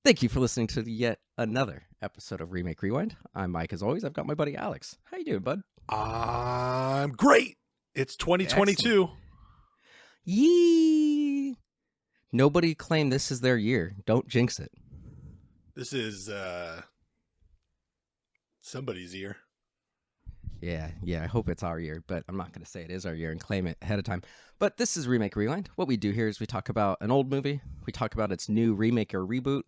Thank you for listening to yet another episode of Remake Rewind. I'm Mike, as always. I've got my buddy Alex. How you doing, bud? I'm great. It's 2022. Excellent. Yee! Nobody claimed this is their year. Don't jinx it. This is somebody's year. Yeah, I hope it's our year, but I'm not going to say it is our year and claim it ahead of time. But this is Remake Rewind. What we do here is we talk about an old movie, we talk about its new remake or reboot,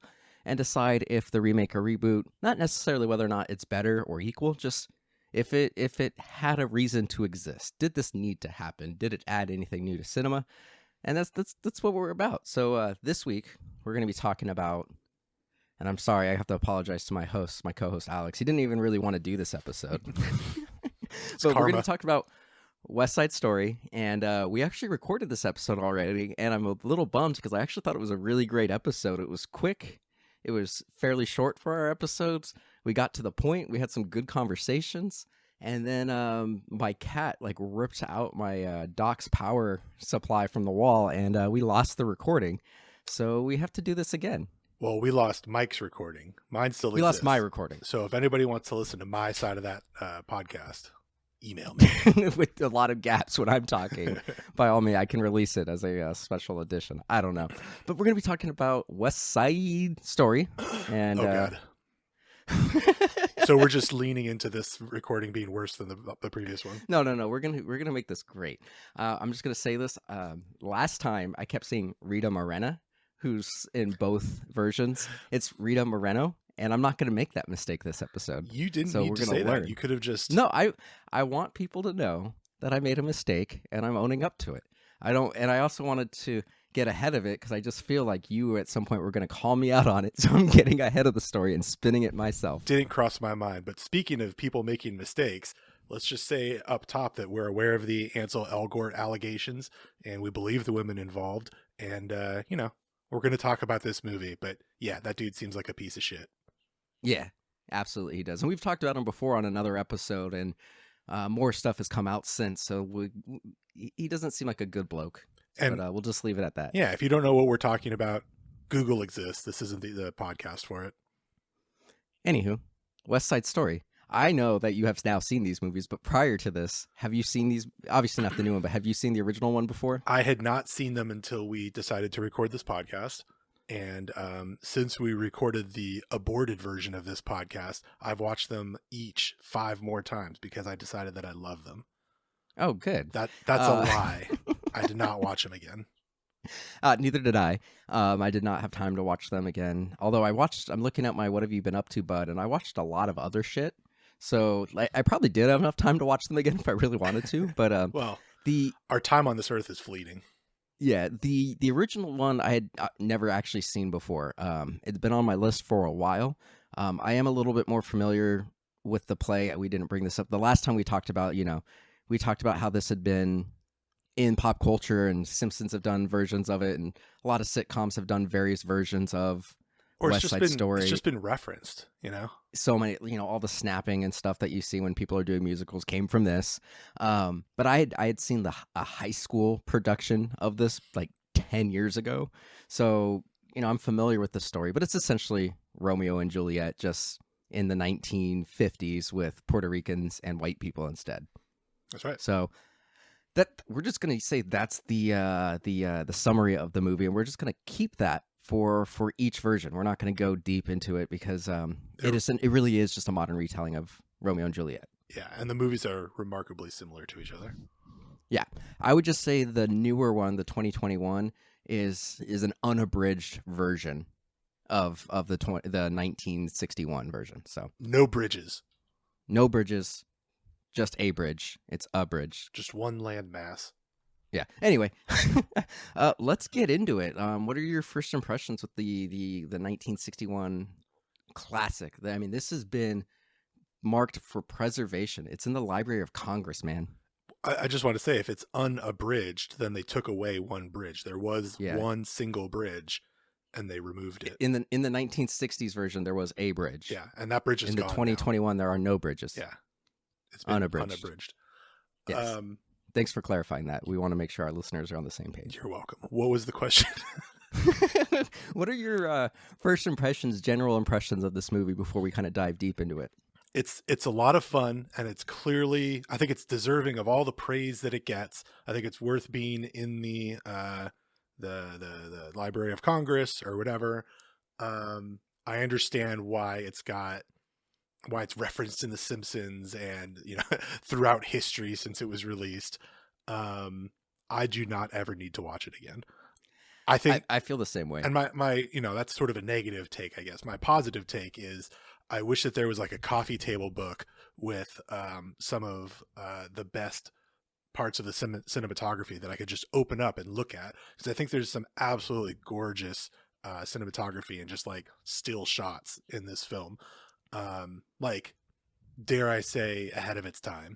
and decide if the remake or reboot, not necessarily whether or not it's better or equal, just if it had a reason to exist. Did this need to happen? Did it add anything new to cinema? And that's what we're about. So this week, we're going to be talking about, and I'm sorry, I have to apologize to my co-host Alex. He didn't even really want to do this episode. But we're going to talk about West Side Story, and we actually recorded this episode already, and I'm a little bummed because I actually thought it was a really great episode. It was quick. It was fairly short for our episodes. We got to the point. We had some good conversations, and then my cat ripped out my dock's power supply from the wall, and we lost the recording. So we have to do this again. Well, we lost Mike's recording. Mine still exists. We lost my recording. So if anybody wants to listen to my side of that podcast, email me. With a lot of gaps when I'm talking. By all means, I can release it as a special edition. I don't know. But we're going to be talking about West Side Story. And, God. So we're just leaning into this recording being worse than the previous one? No. We're gonna make this great. I'm just going to say this. Last time, I kept saying Rita Moreno, who's in both versions. It's Rita Moreno. And I'm not going to make that mistake this episode. You didn't need to say that. You could have just... No, I want people to know that I made a mistake, and I'm owning up to it. And I also wanted to get ahead of it, because I just feel like you at some point were going to call me out on it, so I'm getting ahead of the story and spinning it myself. Didn't cross my mind. But speaking of people making mistakes, let's just say up top that we're aware of the Ansel Elgort allegations, and we believe the women involved, and, we're going to talk about this movie. But yeah, that dude seems like a piece of shit. Yeah, absolutely he does. And we've talked about him before on another episode, and more stuff has come out since. So he doesn't seem like a good bloke. And but we'll just leave it at that. Yeah, if you don't know what we're talking about, Google exists. This isn't the podcast for it. Anywho, West Side Story. I know that you have now seen these movies, but prior to this, have you seen these? Obviously not the new one, but have you seen the original one before? I had not seen them until we decided to record this podcast. And since we recorded the aborted version of this podcast, I've watched them each 5 more times because I decided that I love them. Oh, good. That's a lie. I did not watch them again. Neither did I. I did not have time to watch them again. Although I'm looking at my What Have You Been Up To, bud, and I watched a lot of other shit. So I probably did have enough time to watch them again if I really wanted to. But well, our time on this earth is fleeting. Yeah, the original one I had never actually seen before. It's been on my list for a while. I am a little bit more familiar with the play. We didn't bring this up. The last time we talked about, we talked about how this had been in pop culture, and Simpsons have done versions of it, and a lot of sitcoms have done various versions of West Side Story. It's just been referenced, So many, all the snapping and stuff that you see when people are doing musicals came from this. But I had seen a high school production of this 10 years ago. So, I'm familiar with the story, but it's essentially Romeo and Juliet just in the 1950s with Puerto Ricans and white people instead. That's right. So that we're just going to say that's the summary of the movie, and we're just going to keep that for each version. We're not going to go deep into it because it really is just a modern retelling of Romeo and Juliet. Yeah, and the movies are remarkably similar to each other. Yeah, I would just say the newer one, the 2021, is an unabridged version of the 1961 version. So no bridges, just a bridge. It's a bridge, just one landmass. Yeah. Anyway, let's get into it. What are your first impressions with the 1961 classic? I mean, this has been marked for preservation. It's in the Library of Congress, man. I just want to say, if it's unabridged, then they took away one bridge. There was one single bridge, and they removed it. In the 1960s version, there was a bridge. Yeah, and that bridge is gone. In the 2021, there are no bridges. Yeah, it's been unabridged. Yes. Thanks for clarifying that. We want to make sure our listeners are on the same page. You're welcome. What was the question? What are your first impressions, general impressions of this movie before we kind of dive deep into it? It's a lot of fun, and it's clearly, I think it's deserving of all the praise that it gets. I think it's worth being in the Library of Congress or whatever. I understand why it's referenced in The Simpsons and, you know, throughout history since it was released. I do not ever need to watch it again. I think I feel the same way. And my you know, that's sort of a negative take, I guess. My positive take is I wish that there was like a coffee table book with some of the best parts of the cinematography that I could just open up and look at, because I think there's some absolutely gorgeous cinematography and just like still shots in this film. Like, dare I say, ahead of its time.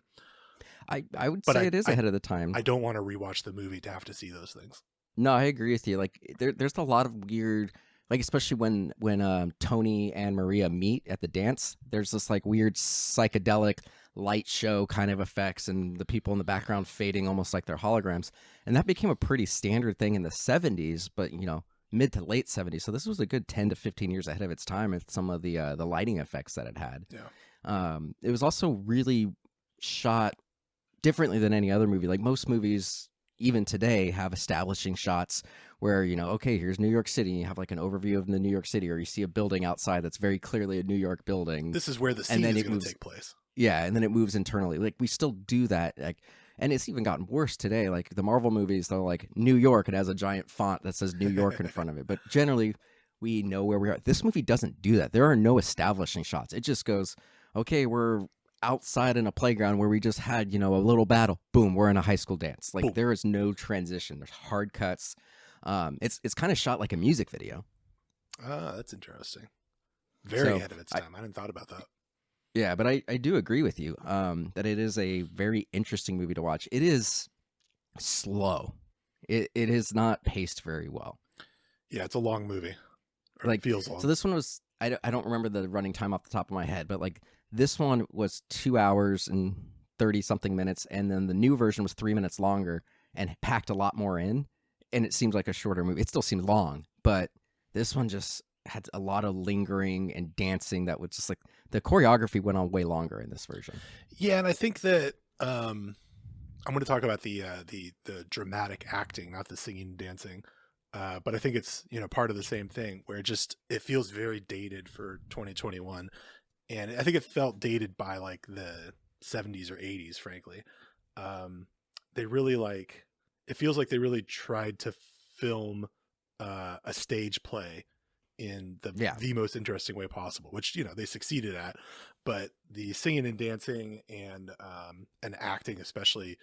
I would say it is ahead of the time. I don't want to rewatch the movie to have to see those things. No, I agree with you. Like, there's a lot of weird, like, especially when Tony and Maria meet at the dance, there's this like weird psychedelic light show kind of effects and the people in the background fading almost like they're holograms. And that became a pretty standard thing in the 70s, but, you know, mid to late 70s. So this was a good 10 to 15 years ahead of its time with some of the lighting effects that it had. Yeah. It was also really shot differently than any other movie. Like most movies, even today, have establishing shots where, you know, okay, here's New York City. You have like an overview of the New York City, or you see a building outside that's very clearly a New York building. This is where the scene is going to take place. Yeah, and then it moves internally. Like, we still do that. Like, and it's even gotten worse today. Like, the Marvel movies, they're like, New York, it has a giant font that says New York in front of it. But generally, we know where we are. This movie doesn't do that. There are no establishing shots. It just goes, okay, we're outside in a playground where we just had, you know, a little battle. Boom, we're in a high school dance. Like, there is no transition. There's hard cuts. It's kind of shot like a music video. That's interesting. Very ahead of its time. I hadn't thought about that. Yeah, but I do agree with you that it is a very interesting movie to watch. It is slow. It is not paced very well. Yeah, it's a long movie. Like, it feels long. So this one was, I don't remember the running time off the top of my head, but like this one was 2 hours and 30 something minutes, and then the new version was 3 minutes longer and packed a lot more in, and it seems like a shorter movie. It still seemed long, but this one just had a lot of lingering and dancing that was just like, the choreography went on way longer in this version. Yeah, and I think that I'm going to talk about the dramatic acting, not the singing and dancing. But I think it's, you know, part of the same thing where it feels very dated for 2021. And I think it felt dated by like the 70s or 80s, frankly. They really it feels like they really tried to film a stage play in the most interesting way possible, which, you know, they succeeded at. But the singing and dancing and acting especially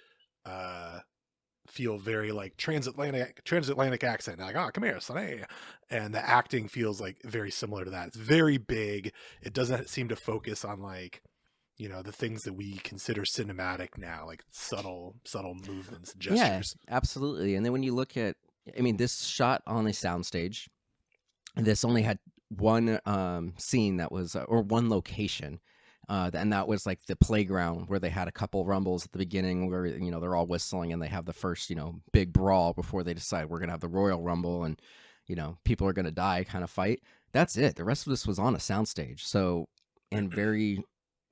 feel very like transatlantic accent, like, oh, come here, sonny. And the acting feels like very similar to that. It's very big. It doesn't seem to focus on like, you know, the things that we consider cinematic now, like subtle movements and gestures. Yeah, absolutely. And then when you look at, I mean, this shot on a soundstage, this only had one scene that was, or one location. And that was like the playground where they had a couple rumbles at the beginning where, you know, they're all whistling and they have the first, you know, big brawl before they decide we're going to have the Royal Rumble and, you know, people are going to die kind of fight. That's it. The rest of this was on a soundstage. So, and very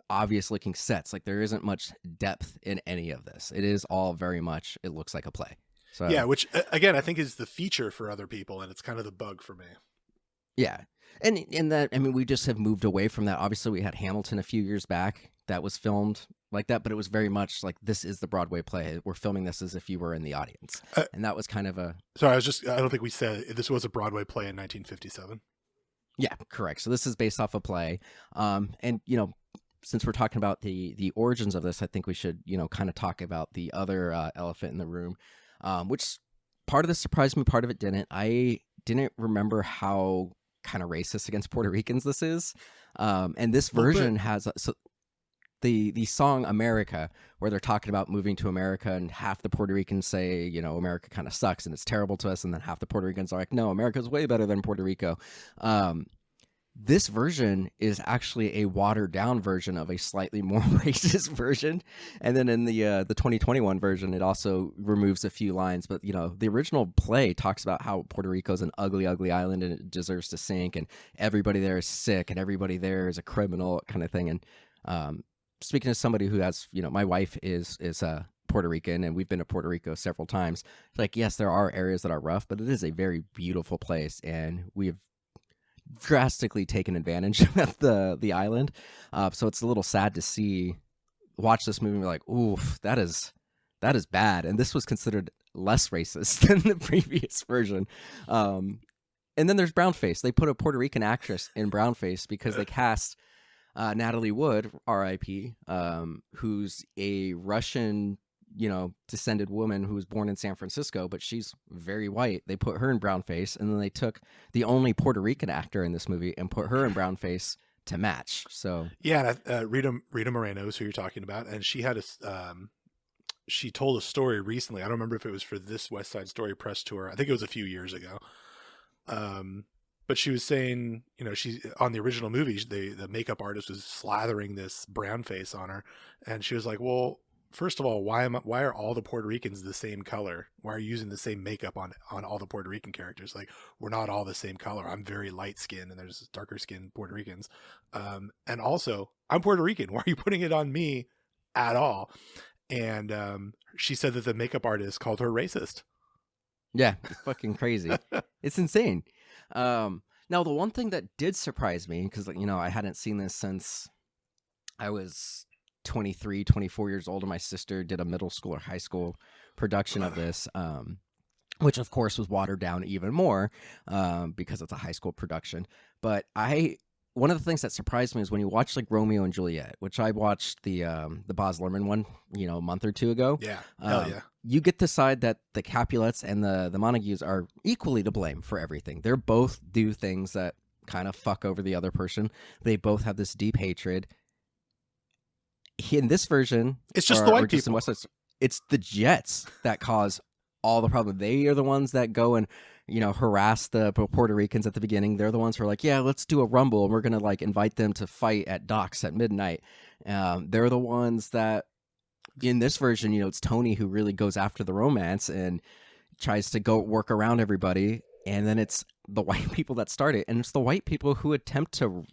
obvious looking sets. Like, there isn't much depth in any of this. It is all very much, it looks like a play. So yeah, which again, I think is the feature for other people. And it's kind of the bug for me. Yeah. And in that, I mean, we just have moved away from that. Obviously, we had Hamilton a few years back that was filmed like that, but it was very much like, this is the Broadway play. We're filming this as if you were in the audience. And that was kind of a... Sorry, I don't think we said this was a Broadway play in 1957. Yeah, correct. So this is based off a play. And, you know, since we're talking about the origins of this, I think we should, you know, kind of talk about the other elephant in the room, which part of this surprised me, part of it didn't. I didn't remember how kind of racist against Puerto Ricans this is, and this version has the song America, where they're talking about moving to America, and half the Puerto Ricans say, you know, America kind of sucks and it's terrible to us, and then half the Puerto Ricans are like, no, America's way better than Puerto Rico. This version is actually a watered down version of a slightly more racist version. And then in the 2021 version, it also removes a few lines. But, the original play talks about how Puerto Rico is an ugly, ugly island and it deserves to sink. And everybody there is sick and everybody there is a criminal kind of thing. And speaking as somebody who has, my wife is Puerto Rican, and we've been to Puerto Rico several times. It's like, yes, there are areas that are rough, but it is a very beautiful place. And we've drastically taken advantage of the island, so it's a little sad to watch this movie and be like, oof, that is bad. And this was considered less racist than the previous version. And then there's brownface. They put a Puerto Rican actress in brownface because they cast Natalie Wood, R.I.P., who's a Russian descended woman who was born in San Francisco, but she's very white. They put her in brownface, and then they took the only Puerto Rican actor in this movie and put her in brownface to match. So yeah, Rita Moreno is who you're talking about, and she had she told a story recently. I don't remember if it was for this West Side Story press tour. I think it was a few years ago. But she was saying, she's on the original movie, the makeup artist was slathering this brown face on her, and she was like, well, first of all, why are all the Puerto Ricans the same color? Why are you using the same makeup on all the Puerto Rican characters? Like, we're not all the same color. I'm very light skinned and there's darker skinned Puerto Ricans. And also, I'm Puerto Rican. Why are you putting it on me at all? And she said that the makeup artist called her racist. Yeah, it's fucking crazy. It's insane. Now, the one thing that did surprise me, because, I hadn't seen this since I was 23, 24 years old, and my sister did a middle school or high school production of this, which of course was watered down even more because it's a high school production. But one of the things that surprised me is when you watch like Romeo and Juliet, which I watched the Baz Luhrmann one, a month or two ago. Yeah, hell yeah. You get the side that the Capulets and the Montagues are equally to blame for everything. They're both do things that kind of fuck over the other person. They both have this deep hatred. In this version, it's just the white people. It's the Jets that cause all the problem. They are the ones that go and harass the Puerto Ricans at the beginning. They're the ones who are like, yeah, let's do a rumble, and we're gonna like invite them to fight at docks at midnight. They're the ones that in this version, it's Tony who really goes after the romance and tries to go work around everybody, and then it's the white people that start it, and it's the white people who attempt to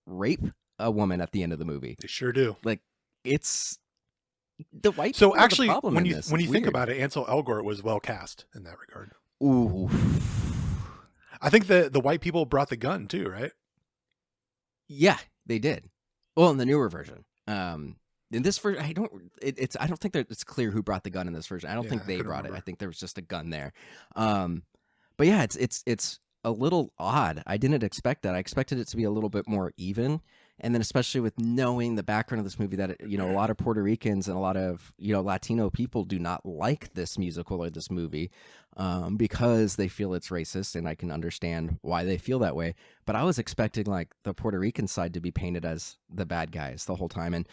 rape a woman at the end of the movie. They sure do. Like, it's the white. So actually, when you think about it, Ansel Elgort was well cast in that regard. Ooh, I think the white people brought the gun too, right? Yeah, they did. Well, in the newer version, in this version, I don't think that it's clear who brought the gun in this version. I don't think they brought it. I think there was just a gun there. But yeah, it's a little odd. I didn't expect that. I expected it to be a little bit more even. And then especially with knowing the background of this movie that, a lot of Puerto Ricans and a lot of, Latino people do not like this musical or this movie because they feel it's racist. And I can understand why they feel that way. But I was expecting like the Puerto Rican side to be painted as the bad guys the whole time. And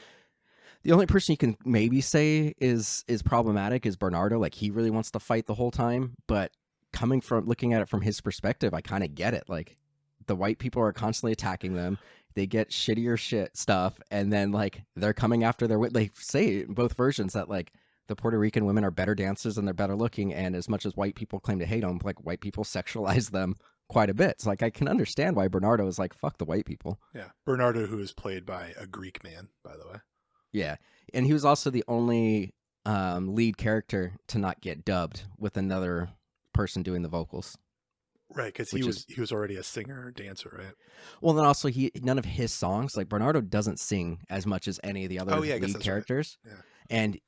the only person you can maybe say is problematic is Bernardo. Like, he really wants to fight the whole time. But looking at it from his perspective, I kind of get it. Like, the white people are constantly attacking them. They get shittier stuff, and then like they're coming after they say in both versions that like the Puerto Rican women are better dancers and they're better looking, and as much as white people claim to hate them, like white people sexualize them quite a bit. So like I can understand why Bernardo is like, fuck the white people. Yeah, Bernardo, who is played by a Greek man, by the way. Yeah, and he was also the only lead character to not get dubbed with another person doing the vocals. Right, because he was already a singer or dancer, right? Well, then also none of his songs, like Bernardo doesn't sing as much as any of the other lead characters, right. Yeah. And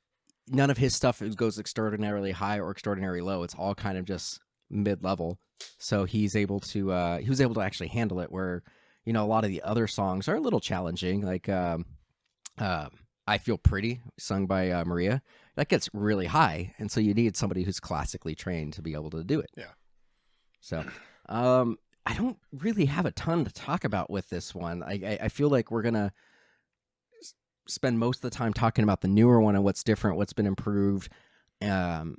none of his stuff goes extraordinarily high or extraordinarily low. It's all kind of just mid-level. So he was able to actually handle it. Where a lot of the other songs are a little challenging, like "I Feel Pretty," sung by Maria. That gets really high, and so you need somebody who's classically trained to be able to do it. Yeah. So, I don't really have a ton to talk about with this one. I feel like we're going to spend most of the time talking about the newer one and what's different, what's been improved. So,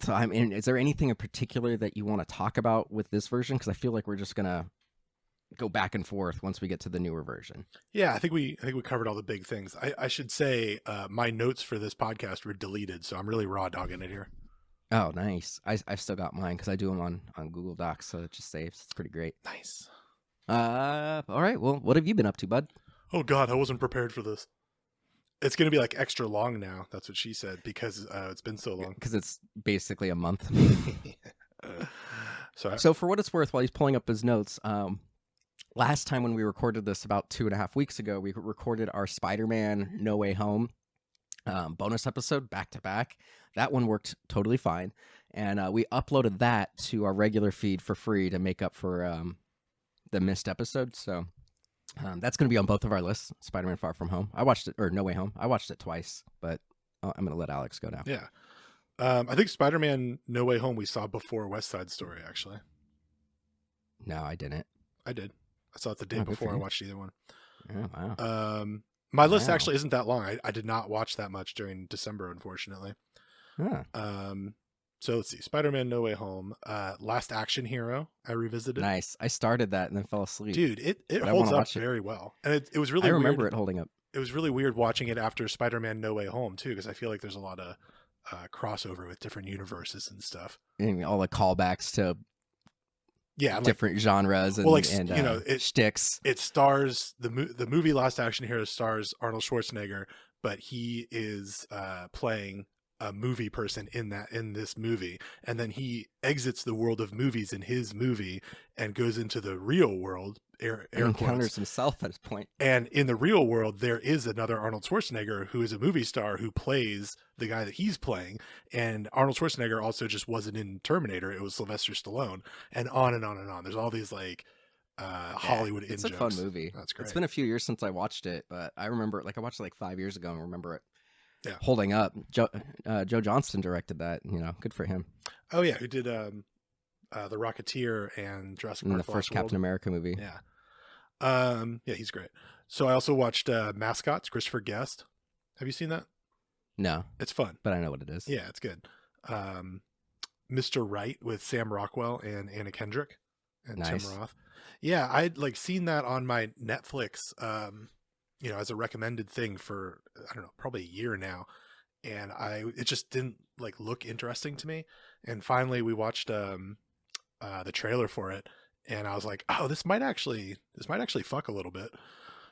is there anything in particular that you want to talk about with this version? Because I feel like we're just going to go back and forth once we get to the newer version. Yeah, I think we covered all the big things. I should say my notes for this podcast were deleted, so I'm really raw dogging it here. Oh, nice. I still got mine because I do them on Google Docs, so it just saves. It's pretty great. Nice. All right. Well, what have you been up to, bud? Oh God, I wasn't prepared for this. It's going to be like extra long now. That's what she said because it's been so long. Because it's basically a month. So for what it's worth, while he's pulling up his notes, last time when we recorded this about 2.5 weeks ago, we recorded our Spider-Man No Way Home bonus episode back to back. That one worked totally fine. And we uploaded that to our regular feed for free to make up for the missed episode. So that's going to be on both of our lists, Spider-Man Far From Home. I watched it, or No Way Home. I watched it twice, but I'm going to let Alex go now. Yeah. I think Spider-Man No Way Home we saw before West Side Story, actually. No, I didn't. I did. I saw it the day before I watched either one. Oh, wow. My list actually isn't that long. I did not watch that much during December, unfortunately. Huh. So let's see. Spider-Man No Way Home. Last Action Hero. I revisited. Nice. I started that and then fell asleep. Dude, it holds up very well. And it was really I remember weird. it holding up. It was really weird watching it after Spider-Man No Way Home, too, because I feel like there's a lot of crossover with different universes and stuff. And all the callbacks to different genres and, shticks. It stars the movie Last Action Hero stars Arnold Schwarzenegger, but he is playing a movie person in this movie, and then he exits the world of movies in his movie and goes into the real world. Encounters himself at this point. And in the real world, there is another Arnold Schwarzenegger who is a movie star who plays the guy that he's playing. And Arnold Schwarzenegger also just wasn't in Terminator. It was Sylvester Stallone, and on and on and on. There's all these like Hollywood in jokes. It's a fun movie. That's great. It's been a few years since I watched it, but I remember it. Like I watched it like 5 years ago and remember it holding up. Joe Johnston directed that. Good for him. Oh yeah, who did The Rocketeer and Jurassic Park: the first Captain America movie. Yeah. Yeah, he's great. So I also watched Mascots, Christopher Guest. Have you seen that? No. It's fun. But I know what it is. Yeah, it's good. Mr. Right with Sam Rockwell and Anna Kendrick and Tim Roth. Yeah, I'd seen that on my Netflix as a recommended thing for I don't know, probably a year now. And it just didn't look interesting to me. And finally we watched the trailer for it. And I was like, oh, this might actually fuck a little bit.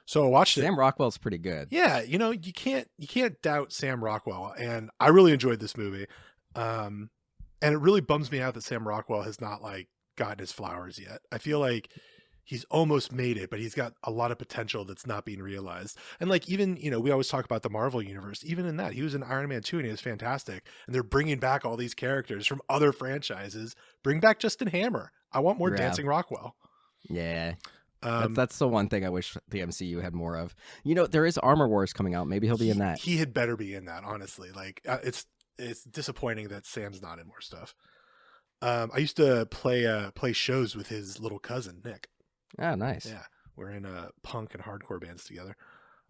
So I watched it. Sam Rockwell's pretty good. Yeah, you can't doubt Sam Rockwell, and I really enjoyed this movie. And it really bums me out that Sam Rockwell has not gotten his flowers yet. I feel like he's almost made it, but he's got a lot of potential that's not being realized. And even, we always talk about the Marvel universe. Even in that, he was in Iron Man 2 and he was fantastic. And they're bringing back all these characters from other franchises. Bring back Justin Hammer. I want more Dancing Rockwell. Yeah. That's the one thing I wish the MCU had more of. There is Armor Wars coming out. Maybe he'll be in that. He had better be in that, honestly. It's disappointing that Sam's not in more stuff. I used to play shows with his little cousin, Nick. Oh, nice. Yeah. We're in punk and hardcore bands together.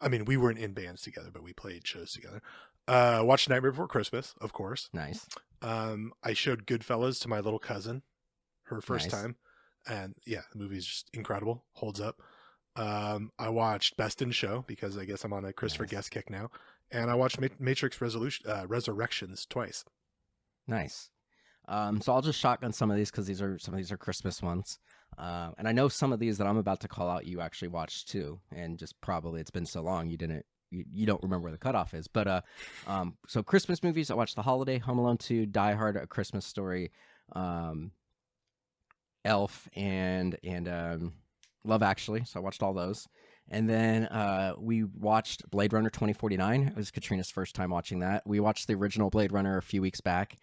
I mean, we weren't in bands together, but we played shows together. Watched Nightmare Before Christmas, of course. Nice. I showed Goodfellas to my little cousin, her first time. And yeah, the movie's just incredible. Holds up. I watched Best in Show because I guess I'm on a Christopher Guest kick now. And I watched Matrix Resurrections twice. Nice. So I'll just shotgun some of these because some of these are Christmas ones. And I know some of these that I'm about to call out you actually watched too. And just probably it's been so long you don't remember where the cutoff is. But so Christmas movies, I watched The Holiday, Home Alone 2, Die Hard, A Christmas Story, Elf, and Love Actually. So I watched all those. And then we watched Blade Runner 2049. It was Katrina's first time watching that. We watched the original Blade Runner a few weeks back.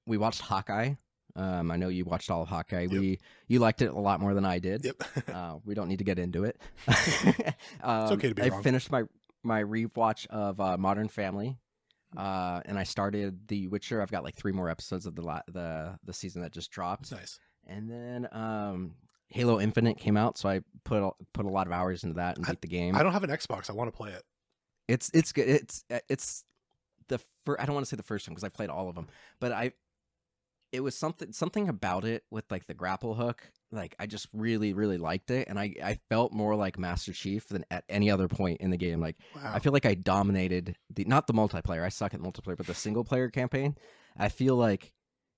We watched Hawkeye. I know you watched all of Hawkeye. Yep. You liked it a lot more than I did. Yep. We don't need to get into it. It's okay to be wrong. I finished my rewatch of Modern Family. And I started The Witcher. I've got 3 more episodes of the season that just dropped. Nice. And then Halo Infinite came out, so I put a lot of hours into that and beat the game. I don't have an Xbox. I want to play it. It's good. It's I don't want to say the first one because I played all of them, but it was something about it with like the grapple hook. Like I just really, really liked it, and I felt more like Master Chief than at any other point in the game. Like Wow. I feel like I dominated not the multiplayer. I suck at multiplayer, but the single player campaign. I feel like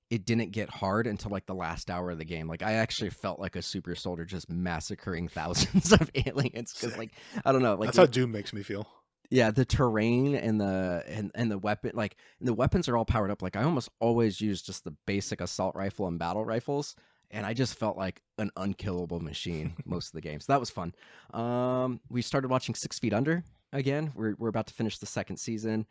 it didn't get hard until like the last hour of the game. Like I actually felt like a super soldier just massacring thousands of aliens because like I don't know, like that's how Doom makes me feel. yeah, the terrain and the weapon, like the weapons are all powered up. Like I almost always use just the basic assault rifle and battle rifles, and I just felt like an unkillable machine most of the game. So that was fun. We started watching 6 Feet Under again. We're about to finish the second season.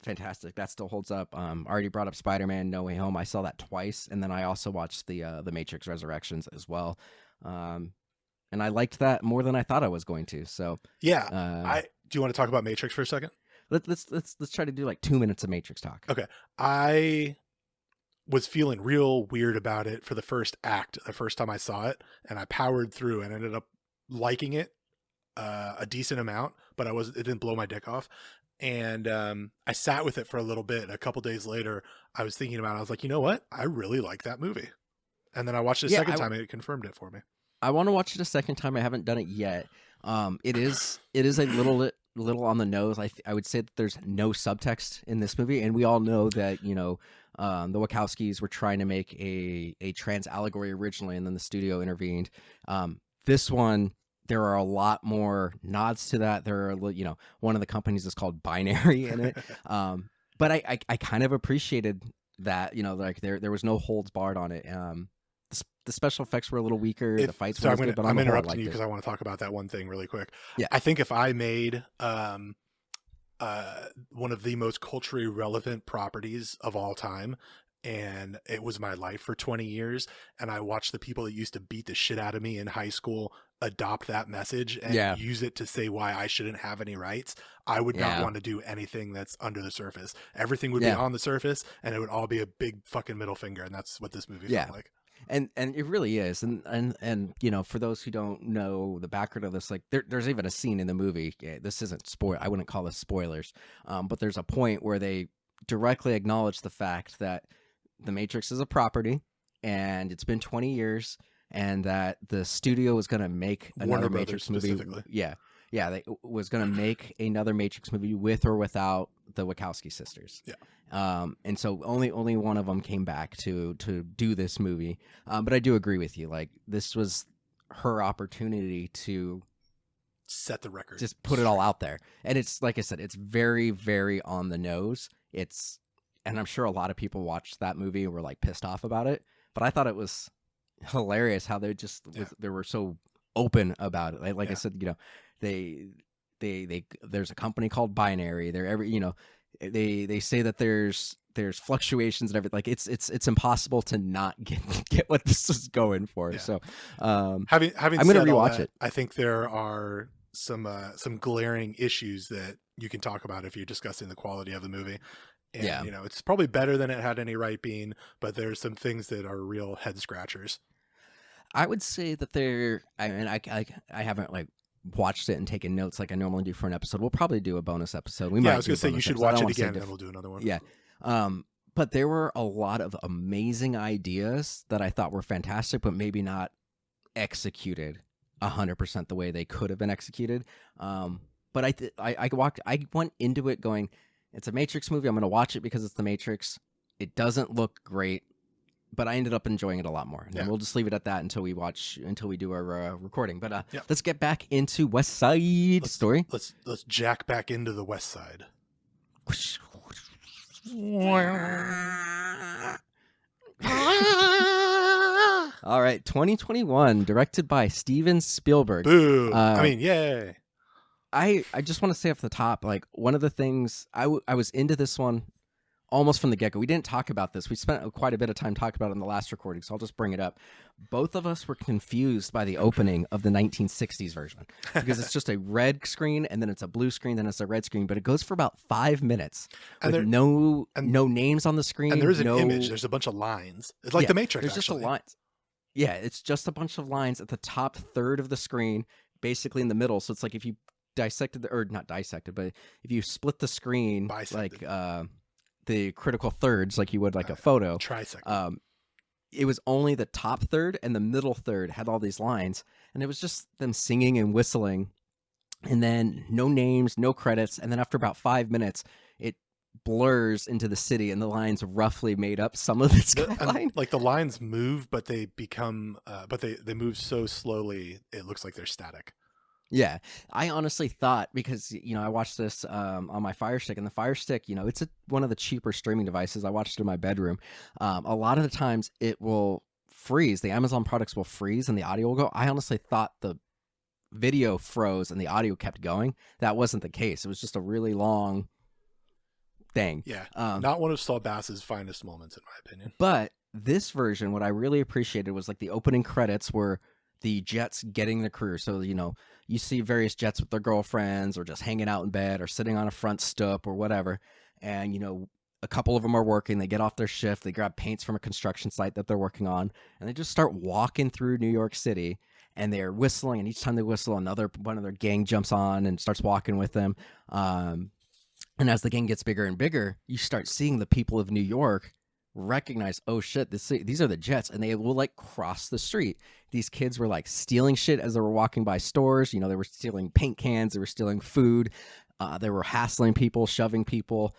Fantastic. That still holds up. Already brought up Spider-Man No Way Home. I saw that twice, and then I also watched the Matrix Resurrections as well. And I liked that more than I thought I was going to. So yeah, do you want to talk about Matrix for a second? Let's try to do like 2 minutes of Matrix talk. Okay, I was feeling real weird about it for the first act, the first time I saw it, and I powered through and ended up liking it a decent amount, but it didn't blow my dick off. And I sat with it for a little bit. A couple days later, I was thinking about it. I was like, you know what? I really like that movie. And then I watched it a second time, and it confirmed it for me. I want to watch it a second time. I haven't done it yet. It is a little on the nose. I would say that there's no subtext in this movie, and we all know that the Wachowskis were trying to make a trans allegory originally, and then the studio intervened. This one, there are a lot more nods to that. There are, one of the companies is called Binary in it. But I kind of appreciated that, like there was no holds barred on it. The special effects were a little weaker. The fights were good, but I'm interrupting you because I want to talk about that one thing really quick. Yeah. I think if I made one of the most culturally relevant properties of all time, and it was my life for 20 years, and I watched the people that used to beat the shit out of me in high school adopt that message and use it to say why I shouldn't have any rights, I would not want to do anything that's under the surface. Everything would be on the surface, and it would all be a big fucking middle finger, and that's what this movie felt like. And it really is, and for those who don't know the background of this, like there's even a scene in the movie. This isn't I wouldn't call this spoilers, but there's a point where they directly acknowledge the fact that the Matrix is a property, and it's been 20 years, and that the studio was going to make another Matrix movie. They was going to make another Matrix movie with or without the Wachowski sisters. And so only one of them came back to do this movie. But I do agree with you. Like, this was her opportunity to set the record, just put it all out there. And it's, like I said, it's very, very on the nose. And I'm sure a lot of people watched that movie and were like pissed off about it. But I thought it was hilarious how they just they were so open about it. Like I said, they there's a company called Binary. They say that there's fluctuations and everything. Like it's impossible to not get what this is going for. Yeah. So having I'm going to rewatch it. I think there are some glaring issues that you can talk about if you're discussing the quality of the movie. And, it's probably better than it had any right being, but there's some things that are real head scratchers. I would say that I haven't like watched it and taken notes like I normally do for an episode. We'll probably do a bonus episode. I was going to say you should watch it again, and then we'll do another one. Yeah. But there were a lot of amazing ideas that I thought were fantastic, but maybe not executed 100% the way they could have been executed. But I went into it going, it's a Matrix movie. I'm going to watch it because it's the Matrix. It doesn't look great, but I ended up enjoying it a lot more. And we'll just leave it at that until we do our recording. But let's get back into West Side Story. Let's jack back into the West Side. All right, 2021, directed by Steven Spielberg. Boo! Yay! I just want to say off the top, like, one of the things I was into this one almost from the get-go. We didn't talk about this. We spent quite a bit of time talking about it in the last recording, so I'll just bring it up. Both of us were confused by the opening of the 1960s version because it's just a red screen, and then it's a blue screen, then it's a red screen, but it goes for about 5 minutes with no names on the screen. And there's an image. There's a bunch of lines. It's like the Matrix, there's just a line. Yeah, it's just a bunch of lines at the top third of the screen, basically in the middle. So it's like if you not dissected, but if you split the screen, bisected. like the critical thirds like you would like a photo. Trisecond. It was only the top third and the middle third had all these lines, and it was just them singing and whistling, and then no names, no credits, and then after about 5 minutes, it blurs into the city, and the lines roughly made up some of the skyline. Like the lines move, but they become, but they move so slowly, it looks like they're static. Yeah, I honestly thought, because I watched this on my Fire Stick, and the Fire Stick, it's one of the cheaper streaming devices. I watched it in my bedroom. A lot of the times it will freeze. The Amazon products will freeze, and the audio will go. I honestly thought the video froze and the audio kept going. That wasn't the case. It was just a really long thing. Yeah, not one of Saul Bass's finest moments, in my opinion. But this version, what I really appreciated was like the opening credits were the jets getting the crew. So, you see various jets with their girlfriends or just hanging out in bed or sitting on a front stoop or whatever. And, a couple of them are working. They get off their shift. They grab paints from a construction site that they're working on, and they just start walking through New York City, and they're whistling. And each time they whistle, one of their gang jumps on and starts walking with them. And as the gang gets bigger and bigger, you start seeing the people of New York recognize, oh shit, these are the Jets, and they will like cross the street. These kids were like stealing shit as they were walking by stores. They were stealing paint cans, they were stealing food, they were hassling people, shoving people,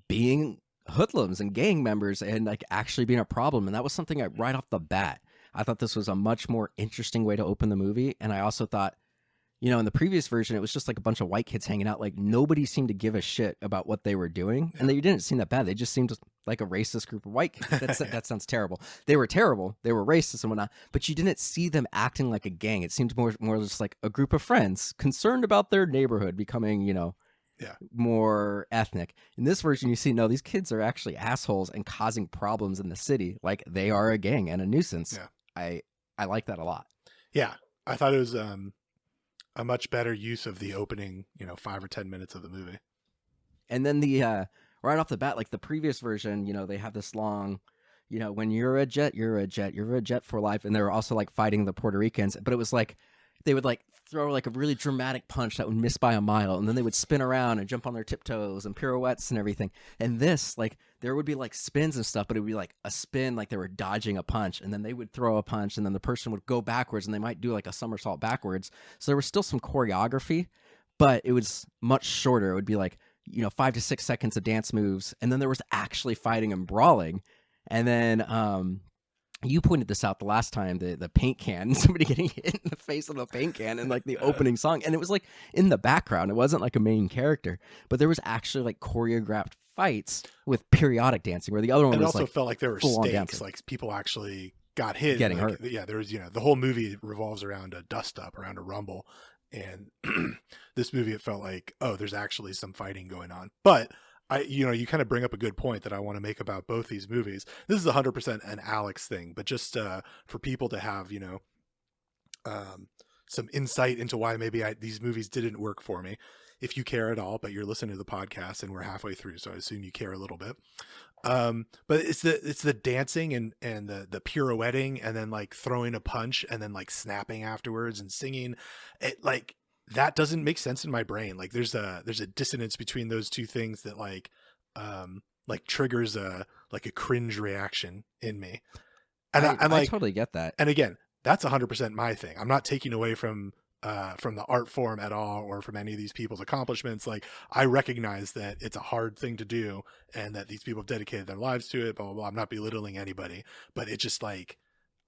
being hoodlums and gang members, and like actually being a problem. And that was something right off the bat, I thought this was a much more interesting way to open the movie. And I also thought, in the previous version, it was just like a bunch of white kids hanging out. Like nobody seemed to give a shit about what they were doing. And they didn't seem that bad. They just seemed like a racist group of white kids. That sounds terrible. They were terrible. They were racist and whatnot. But you didn't see them acting like a gang. It seemed more just like a group of friends concerned about their neighborhood becoming, more ethnic. In this version, you see, no, these kids are actually assholes and causing problems in the city. Like they are a gang and a nuisance. Yeah. I like that a lot. Yeah. I thought it was a much better use of the opening, 5 or 10 minutes of the movie. And then the right off the bat, like the previous version, they have this long, when you're a jet, you're a jet for life. And they were also like fighting the Puerto Ricans, but it was like they would like throw like a really dramatic punch that would miss by a mile, and then they would spin around and jump on their tiptoes and pirouettes and everything. And this, like, there would be like spins and stuff, but it would be like a spin like they were dodging a punch, and then they would throw a punch, and then the person would go backwards, and they might do like a somersault backwards. So there was still some choreography, but it was much shorter. It would be like 5 to 6 seconds of dance moves, and then there was actually fighting and brawling. And then you pointed this out the last time, the paint can, somebody getting hit in the face with a paint can in like the opening song. And it was like in the background. It wasn't like a main character, but there was actually like choreographed fights with periodic dancing, where the other one and was also like feel like there were stakes, like people actually got hit. Getting hurt. Yeah, there was, the whole movie revolves around a dust up, around a rumble. And this movie, it felt like, oh, there's actually some fighting going on. But you kind of bring up a good point that I want to make about both these movies. This is 100% an Alex thing, but just for people to have, some insight into why maybe these movies didn't work for me. If you care at all, but you're listening to the podcast and we're halfway through, so I assume you care a little bit. But it's the dancing and the pirouetting, and then like throwing a punch and then like snapping afterwards and singing. It like, that doesn't make sense in my brain. Like there's a dissonance between those two things that like triggers a cringe reaction in me. And I totally get that. And again, that's 100% my thing. I'm not taking away from the art form at all, or from any of these people's accomplishments. Like, I recognize that it's a hard thing to do, and that these people have dedicated their lives to it, blah, blah, blah. I'm not belittling anybody, but it just like,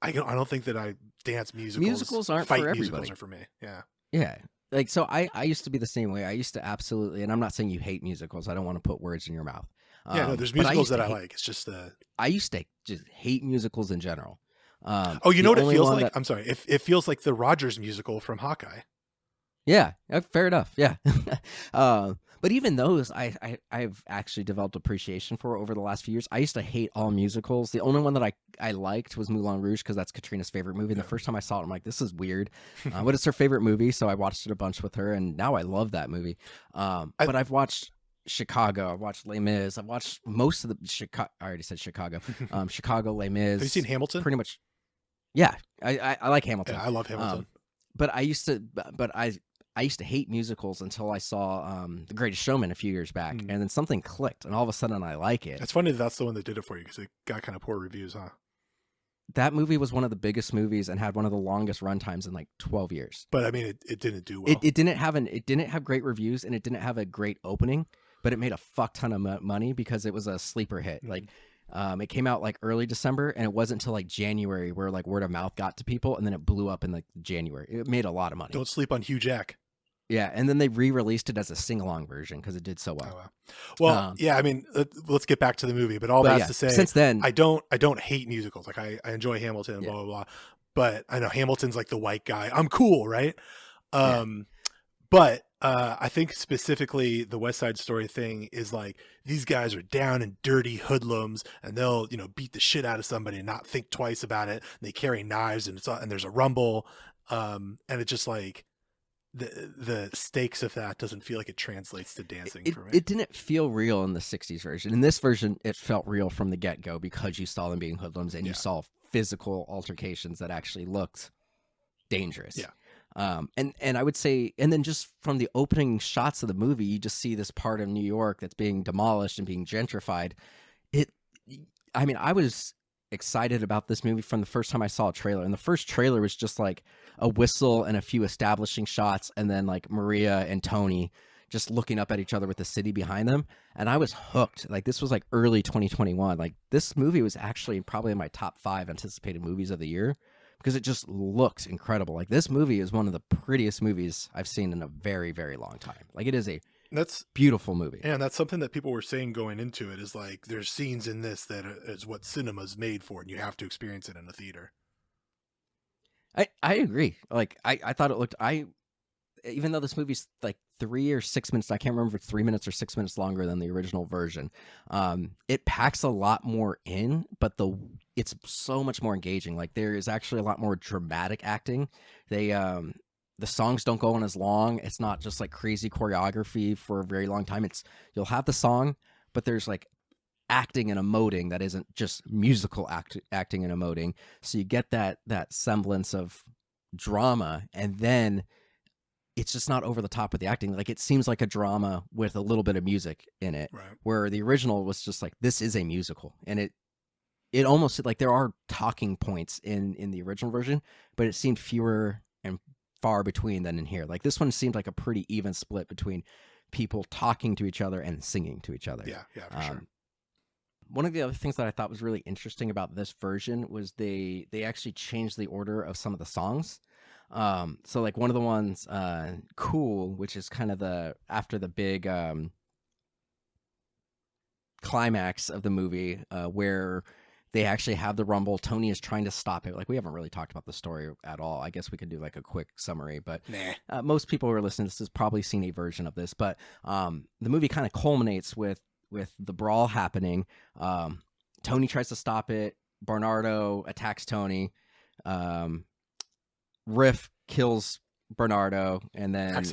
I don't think that dance musicals aren't fight for everybody. musicals are for me. Yeah. Yeah. Like, so I used to be the same way. I used to absolutely, and I'm not saying you hate musicals. I don't want to put words in your mouth. Yeah, no, there's musicals that I like. It's just I used to just hate musicals in general. You know what it feels like? I'm sorry. It feels like the Rogers musical from Hawkeye. Yeah, fair enough. Yeah. But even those, I've actually developed appreciation for over the last few years. I used to hate all musicals. The only one that I liked was Moulin Rouge, because that's Katrina's favorite movie. And the first time I saw it, I'm like, this is weird. But it's her favorite movie, so I watched it a bunch with her, and now I love that movie. But I've watched Chicago. I've watched Les Mis. I've watched most of the Chicago. I already said Chicago. Chicago, Les Mis. Have you seen Hamilton? Pretty much. Yeah, I like Hamilton. Yeah, I love Hamilton. But I used to. But I used to hate musicals until I saw The Greatest Showman a few years back, and then something clicked, and all of a sudden I like it. It's funny that's the one that did it for you because it got kind of poor reviews, huh? That movie was one of the biggest movies and had one of the longest runtimes in like 12 years. But I mean, it didn't do well. It didn't have great reviews, and it didn't have a great opening, but it made a fuck ton of money because it was a sleeper hit. Like, it came out like early December, and it wasn't until like January where like word of mouth got to people, and then it blew up in like January. It made a lot of money. Don't sleep on Hugh Jack. Yeah, and then they re-released it as a sing-along version because it did so well. Oh, wow. Well, yeah, I mean, let's get back to the movie. But that's to say, since then, I don't hate musicals. Like I enjoy Hamilton and blah blah blah. But I know Hamilton's like the white guy. I'm cool, right? But I think specifically the West Side Story thing is like these guys are down and dirty hoodlums, and they'll beat the shit out of somebody and not think twice about it. And they carry knives, and there's a rumble, and it's just like. The stakes of that doesn't feel like it translates to dancing for me. It didn't feel real in the 60s version. In this version, it felt real from the get-go because you saw them being hoodlums and you saw physical altercations that actually looked dangerous. Yeah. And I would say, and then just from the opening shots of the movie, you just see this part of New York that's being demolished and being gentrified. I was excited about this movie from the first time I saw a trailer, and the first trailer was just like a whistle and a few establishing shots, and then like Maria and Tony just looking up at each other with the city behind them, and I was hooked. Like, this was like early 2021. Like, this movie was actually probably in my top 5 anticipated movies of the year because it just looked incredible. Like, this movie is one of the prettiest movies I've seen in a very, very long time. Like, it is that's beautiful movie. And that's something that people were saying going into it is like, there's scenes in this that is what cinema's made for, and you have to experience it in a theater. I agree. Like, I thought it looked, even though this movie's like 3 or 6 minutes, I can't remember if it's 3 minutes or 6 minutes longer than the original version. It packs a lot more in, but it's so much more engaging. Like, there is actually a lot more dramatic acting. The songs don't go on as long. It's not just like crazy choreography for a very long time. You'll have the song, but there's like acting and emoting that isn't just musical acting and emoting. So you get that semblance of drama, and then it's just not over the top with the acting. Like, it seems like a drama with a little bit of music in it, right. Where the original was just like, this is a musical, and it almost like there are talking points in the original version, but it seemed fewer and far between than in here. Like, this one seemed like a pretty even split between people talking to each other and singing to each other. Yeah, for sure. One of the other things that I thought was really interesting about this version was they actually changed the order of some of the songs. So like one of the ones, Cool, which is kind of after the big climax of the movie, where they actually have the rumble. Tony is trying to stop it. Like, we haven't really talked about the story at all. I guess we could do like a quick summary, but most people who are listening to this has probably seen a version of this. But the movie kind of culminates with the brawl happening. Tony tries to stop it. Bernardo attacks Tony. Riff kills Bernardo, and then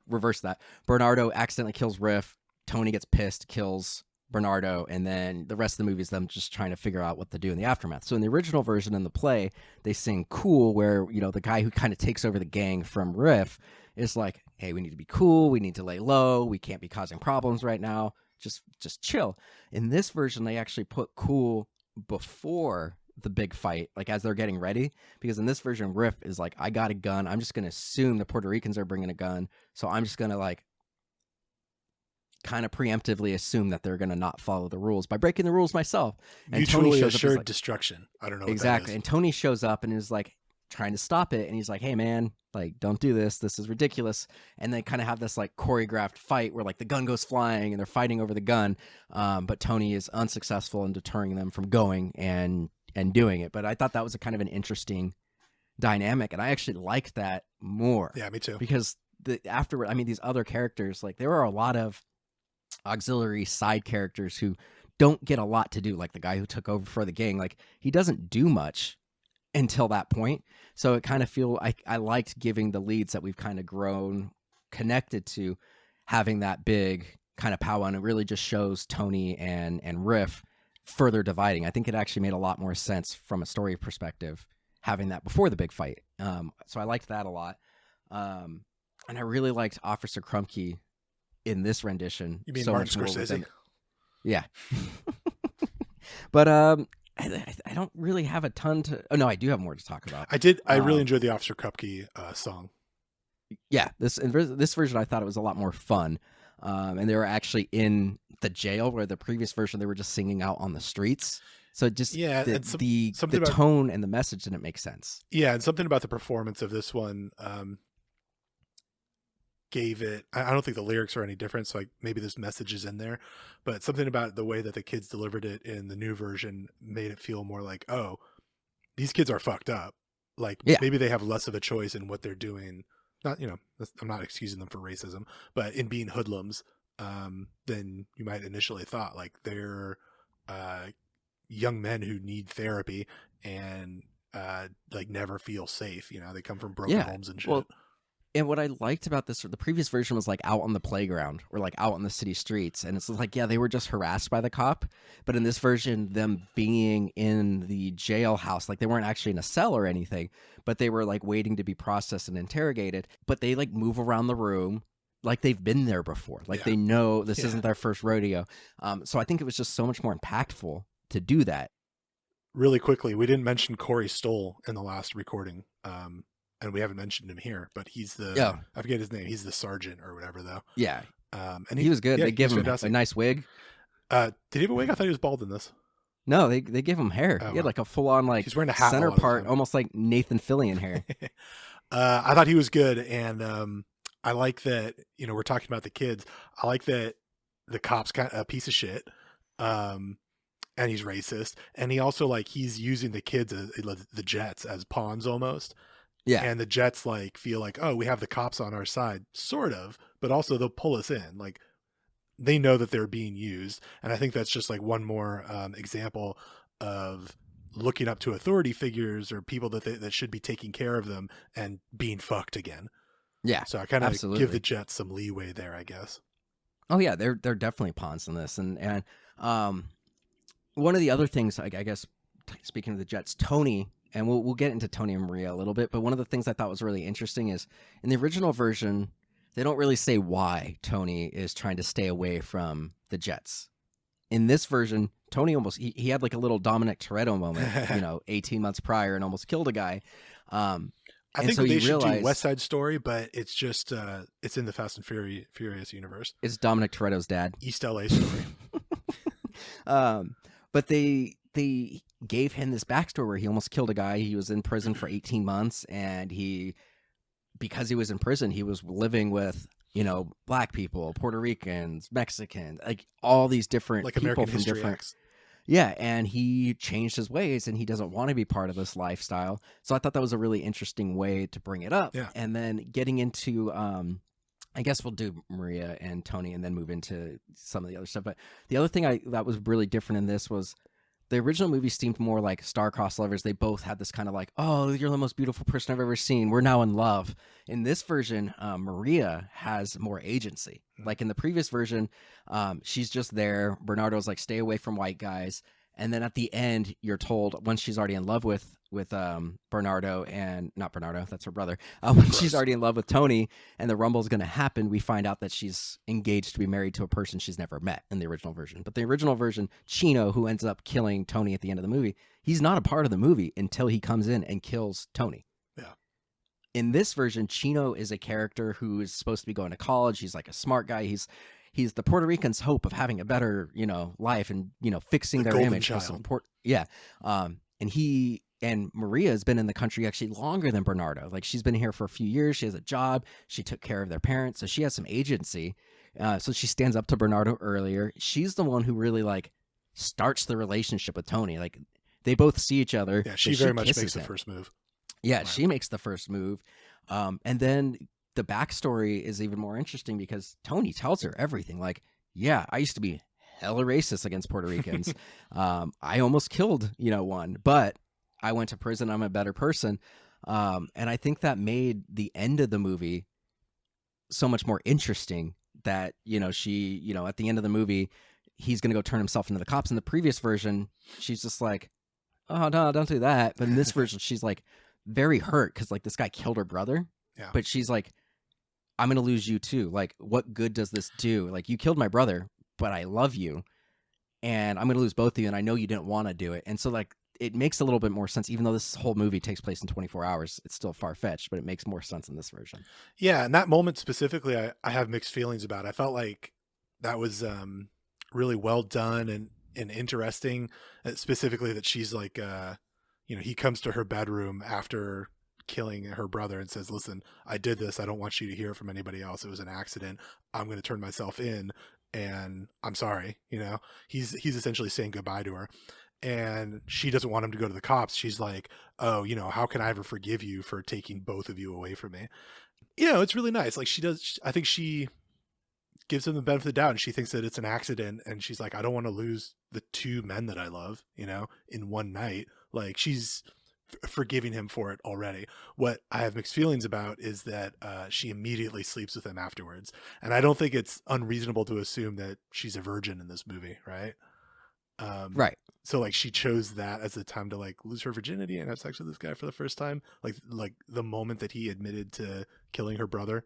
reverse that. Bernardo accidentally kills Riff. Tony gets pissed, kills Bernardo, and then the rest of the movie is them just trying to figure out what to do in the aftermath. So in the original version in the play, they sing Cool, where the guy who kind of takes over the gang from Riff is like, hey, we need to be cool, we need to lay low, we can't be causing problems right now, just chill. In this version, they actually put Cool before the big fight, like as they're getting ready, because in this version, Riff is like, I got a gun, I'm just gonna assume the Puerto Ricans are bringing a gun, so I'm just gonna like kind of preemptively assume that they're going to not follow the rules by breaking the rules myself. And mutually Tony shows assured up, like, destruction. I don't know exactly. What that is. And Tony shows up and is like trying to stop it, and he's like, hey man, like, don't do this, this is ridiculous. And they kind of have this like choreographed fight where like the gun goes flying and they're fighting over the gun, but Tony is unsuccessful in deterring them from going and doing it. But I thought that was a kind of an interesting dynamic, and I actually liked that more. Yeah, me too. Because afterward, I mean, these other characters, like, there are a lot of auxiliary side characters who don't get a lot to do, like the guy who took over for the gang. Like, he doesn't do much until that point. So it kind of I liked giving the leads that we've kind of grown connected to having that big kind of powwow, and it really just shows Tony and Riff further dividing. I think it actually made a lot more sense from a story perspective having that before the big fight. So I liked that a lot. And I really liked Officer Krumke in this rendition. You mean so Martin much more Scorsese? Yeah. But I don't really have a ton to. Oh no, I do have more to talk about. I really enjoyed the Officer Krupke song. Yeah, this version I thought it was a lot more fun, and they were actually in the jail where the previous version they were just singing out on the streets. So just the tone and the message didn't make sense. Yeah, and something about the performance of this one gave it. I don't think the lyrics are any different, so like maybe this message is in there, but something about the way that the kids delivered it in the new version made it feel more like, oh, these kids are fucked up. Like maybe they have less of a choice in what they're doing. Not, you know, I'm not excusing them for racism, but in being hoodlums, than you might initially thought. Like they're young men who need therapy and like never feel safe. You know, they come from broken homes and shit. Well, and what I liked about this, the previous version was like out on the playground or like out on the city streets. And it's like, yeah, they were just harassed by the cop. But in this version, them being in the jailhouse, like they weren't actually in a cell or anything, but they were like waiting to be processed and interrogated. But they like move around the room like they've been there before. Like they know this isn't their first rodeo. So I think it was just so much more impactful to do that. Really quickly, we didn't mention Corey Stoll in the last recording. And we haven't mentioned him here, but he's I forget his name. He's the sergeant or whatever, though. Yeah. And he was good. Yeah, they give him a nice wig. Did he have a wig? I thought he was bald in this. No, they give him hair. He had like a full on like he's wearing a hat center part, almost like Nathan Fillion hair. I thought he was good, and I like that. You know, we're talking about the kids. I like that the cop's kind of a piece of shit, and he's racist, and he also like he's using the kids, the Jets, as pawns almost. Yeah. And the Jets like feel like, oh, we have the cops on our side, sort of, but also they'll pull us in. Like they know that they're being used. And I think that's just like one more example of looking up to authority figures or people that should be taking care of them and being fucked again. Yeah. So I kind of give the Jets some leeway there, I guess. Oh yeah, they're definitely pawns in this. And one of the other things, I guess, speaking of the Jets, Tony. And we'll get into Tony and Maria a little bit, but one of the things I thought was really interesting is in the original version, they don't really say why Tony is trying to stay away from the Jets. In this version, Tony almost he had like a little Dominic Toretto moment, 18 months prior, and almost killed a guy. I think they should do West Side Story, but it's just it's in the Fast and Furious universe. It's Dominic Toretto's dad. East LA Story. But they gave him this backstory where he almost killed a guy. He was in prison for 18 months, and because he was in prison, he was living with, black people, Puerto Ricans, Mexicans, like all these different like people American from History different. X. Yeah, and he changed his ways, and he doesn't want to be part of this lifestyle. So I thought that was a really interesting way to bring it up. Yeah. And then getting into, I guess we'll do Maria and Tony and then move into some of the other stuff. But the other thing that was really different in this was the original movie seemed more like star-crossed lovers. They both had this kind of like, oh, you're the most beautiful person I've ever seen. We're now in love. In this version, Maria has more agency. Like in the previous version, she's just there. Bernardo's like, stay away from white guys. And then at the end, you're told once she's already in love with Bernardo and not Bernardo, that's her brother. When she's already in love with Tony and the rumble's going to happen, we find out that she's engaged to be married to a person she's never met in the original version. But the original version, Chino, who ends up killing Tony at the end of the movie, he's not a part of the movie until he comes in and kills Tony. Yeah. In this version, Chino is a character who is supposed to be going to college. He's like a smart guy. He's the Puerto Ricans' hope of having a better, life and, fixing their image. Yeah. And Maria has been in the country actually longer than Bernardo. Like she's been here for a few years. She has a job. She took care of their parents. So she has some agency. So she stands up to Bernardo earlier. She's the one who really like starts the relationship with Tony. Like they both see each other. Yeah, she very much makes the first move. Yeah, she makes the first move. And then the backstory is even more interesting because Tony tells her everything. Like, yeah, I used to be hella racist against Puerto Ricans. I almost killed, one, but I went to prison. I'm a better person. And I think that made the end of the movie so much more interesting that, she, at the end of the movie, he's going to go turn himself into the cops. In the previous version, she's just like, oh, no, don't do that. But in this version, she's like very hurt because like this guy killed her brother. Yeah. But she's like, I'm going to lose you too. Like, what good does this do? Like, you killed my brother, but I love you, and I'm going to lose both of you, and I know you didn't want to do it. And so, like, it makes a little bit more sense, even though this whole movie takes place in 24 hours. It's still far-fetched, but it makes more sense in this version. Yeah, and that moment specifically, I have mixed feelings about. I felt like that was really well done and interesting. Specifically, that she's like, he comes to her bedroom after killing her brother and says, "Listen, I did this. I don't want you to hear from anybody else. It was an accident. I'm going to turn myself in, and I'm sorry." He's essentially saying goodbye to her. And she doesn't want him to go to the cops. She's like, "Oh, how can I ever forgive you for taking both of you away from me?" It's really nice. Like I think she gives him the benefit of the doubt, and she thinks that it's an accident. And she's like, "I don't want to lose the two men that I love, in one night." Like, she's forgiving him for it already. What I have mixed feelings about is that she immediately sleeps with him afterwards. And I don't think it's unreasonable to assume that she's a virgin in this movie, right? Right. So like she chose that as the time to like lose her virginity and have sex with this guy for the first time. Like the moment that he admitted to killing her brother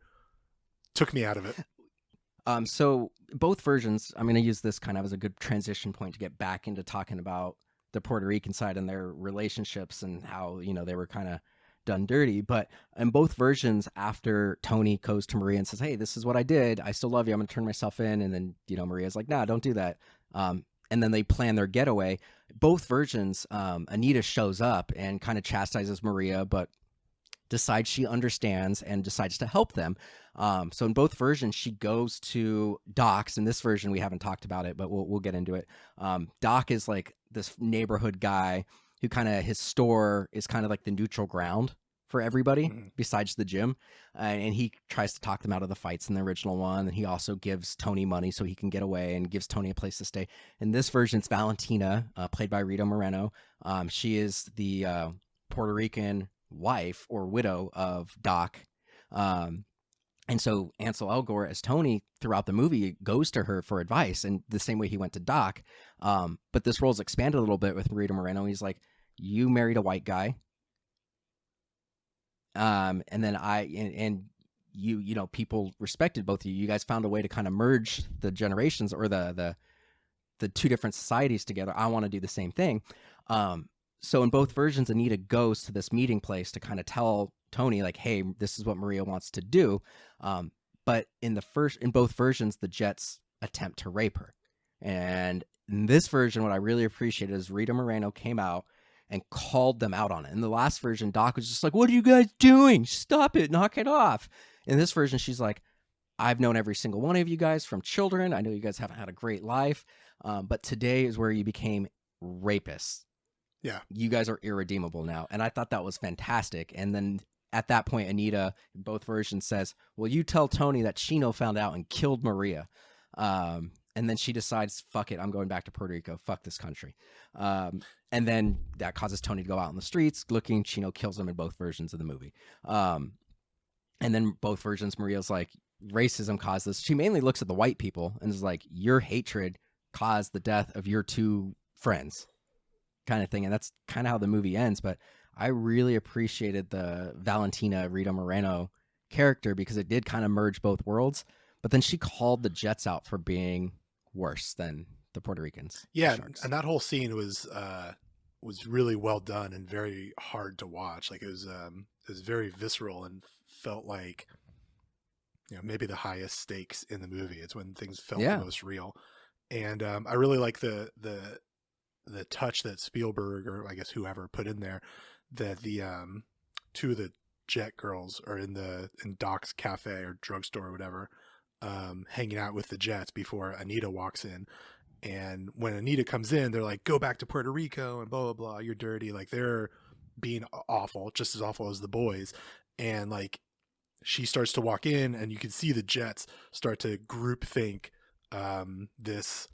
took me out of it. So both versions, I'm going to use this kind of as a good transition point to get back into talking about the Puerto Rican side and their relationships and how, they were kind of done dirty. But in both versions, after Tony goes to Maria and says, "Hey, this is what I did. I still love you. I'm going to turn myself in." And then, Maria's like, "Nah, don't do that." And then they plan their getaway. Both versions, Anita shows up and kind of chastises Maria, but decides she understands and decides to help them. So in both versions, she goes to Doc's. In this version, we haven't talked about it, but we'll get into it. Doc is like this neighborhood guy who his store is kind of like the neutral ground for everybody besides the gym. And he tries to talk them out of the fights in the original one. And he also gives Tony money so he can get away and gives Tony a place to stay. In this version, it's Valentina, played by Rita Moreno. She is the Puerto Rican wife or widow of Doc. And so Ansel Elgort as Tony throughout the movie goes to her for advice, and the same way he went to Doc. But this role's expanded a little bit with Rita Moreno. He's like, "You married a white guy. And then you people respected both of you. You guys found a way to kind of merge the generations or the two different societies together. I want to do the same thing." So in both versions, Anita goes to this meeting place to kind of tell Tony, like, "Hey, this is what Maria wants to do." But in both versions, the Jets attempt to rape her. And in this version, what I really appreciated is Rita Moreno came out and called them out on it. In the last version, Doc was just like, "What are you guys doing? Stop it, knock it off." In this version, she's like, "I've known every single one of you guys from children. I know you guys haven't had a great life. But today is where you became rapists. Yeah. You guys are irredeemable now." And I thought that was fantastic. And then at that point, Anita, in both versions, says, "Well, you tell Tony that Chino found out and killed Maria." And then she decides, "Fuck it, I'm going back to Puerto Rico. Fuck this country." And then that causes Tony to go out in the streets looking. Chino kills him in both versions of the movie. And then both versions, Maria's like, "Racism caused this." She mainly looks at the white people and is like, "Your hatred caused the death of your two friends," kind of thing. And that's kind of how the movie ends. But I really appreciated the Valentina Rita Moreno character because it did kind of merge both worlds. But then she called the Jets out for being worse than the Puerto Ricans. Yeah, and that whole scene was really well done and very hard to watch. Like it was very visceral and felt like maybe the highest stakes in the movie. It's when things felt the most real. And I really like the touch that Spielberg, or I guess whoever, put in there, that the two of the Jet girls are in Doc's cafe or drugstore or whatever, hanging out with the Jets before Anita walks in. And when Anita comes in, they're like, "Go back to Puerto Rico," and blah, blah, blah. "You're dirty." Like they're being awful, just as awful as the boys. And like she starts to walk in and you can see the Jets start to groupthink this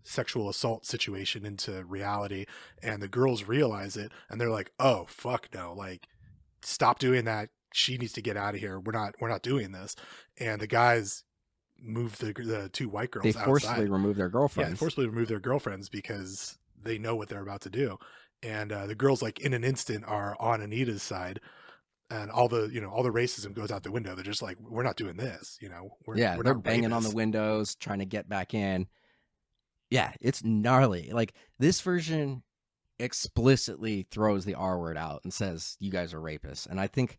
sexual assault situation into reality. And the girls realize it and they're like, "Oh, fuck no. Like, stop doing that. She needs to get out of here. We're not doing this." And the guys move the two white girls outside. They forcibly remove their girlfriends. Yeah, they forcibly remove their girlfriends because they know what they're about to do. And the girls, like in an instant, are on Anita's side. And all the racism goes out the window. They're just like, we're not doing this. We're They're not banging on the rapists. windows, trying to get back in. Yeah, it's gnarly. Like this version explicitly throws the R word out and says, you guys are rapists. And I think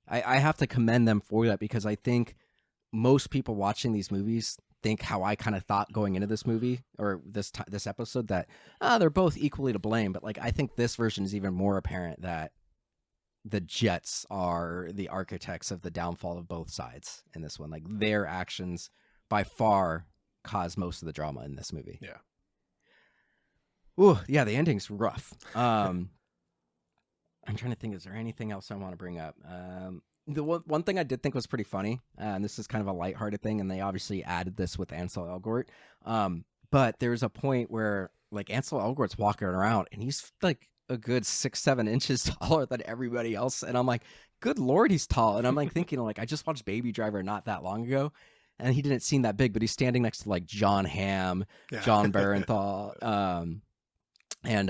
I have to commend them for that, because I think most people watching these movies think how I kind of thought going into this movie or this episode, that they're both equally to blame. But like, I think this version is even more apparent that the Jets are the architects of the downfall of both sides in this one. Like their actions by far cause most of the drama in this movie. Yeah. Ooh, yeah, the ending's rough. I'm trying to think, is there anything else I want to bring up? The one thing I did think was pretty funny, and this is kind of a lighthearted thing, and they obviously added this with Ansel Elgort. But there's a point where like Ansel Elgort's walking around and he's like a good 6-7 inches taller than everybody else, and I'm like, good Lord, he's tall. And I'm like thinking, like, I just watched Baby Driver not that long ago, and he didn't seem that big, but he's standing next to like John Hamm, Yeah. John Barenthal, and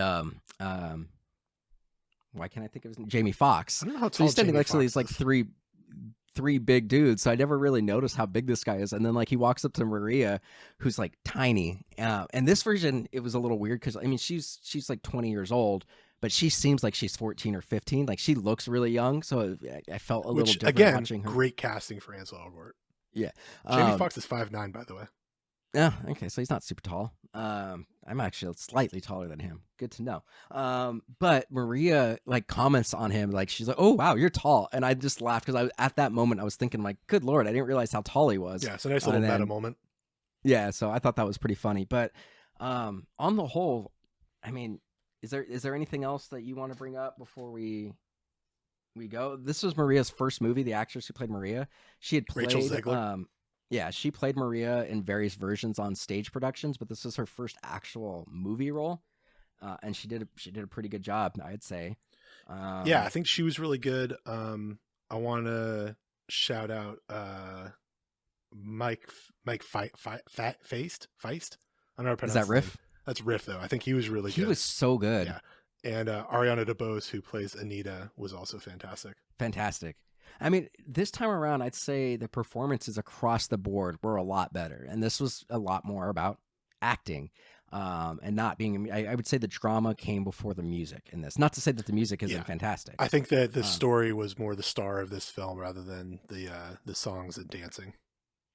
why can't I think of his name? Jamie Foxx. I don't know how So tall he's standing Jamie next to these Foxx like is. three big dudes. So I never really noticed how big this guy is. And then like he walks up to Maria, who's like tiny. And this version, it was a little weird because I mean she's like 20 years old, but she seems like she's 14 or 15. Like she looks really young. So I felt a little different Again, watching her. great casting for Ansel Elgort. Yeah. Jamie Foxx is 5'9", by the way. Yeah, okay, so he's not super tall. I'm actually slightly taller than him. Good to know. But Maria like comments on him, like she's like, "Oh wow, you're tall," and I just laughed because at that moment I was thinking, like, "Good Lord, I didn't realize how tall he was." Yeah, it's a nice little meta moment. Yeah, so I thought that was pretty funny. But on the whole, I mean, is there anything else that you want to bring up before we go? This was Maria's first movie. The actress who played Maria, she had played Rachel Zegler. Yeah, she played Maria in various versions on stage productions, but this is her first actual movie role, and she did a pretty good job, I'd say. Yeah, I think she was really good. I want to shout out Mike Feist. I don't know how to pronounce is that Riff? Name. That's Riff, though. I think he was really good. He was so good. Yeah, and Ariana DeBose, who plays Anita, was also fantastic. Fantastic. I mean, this time around, I'd say the performances across the board were a lot better. And this was a lot more about acting and not being, I would say the drama came before the music in this. Not to say that the music isn't fantastic. I think that the story was more the star of this film rather than the songs and dancing.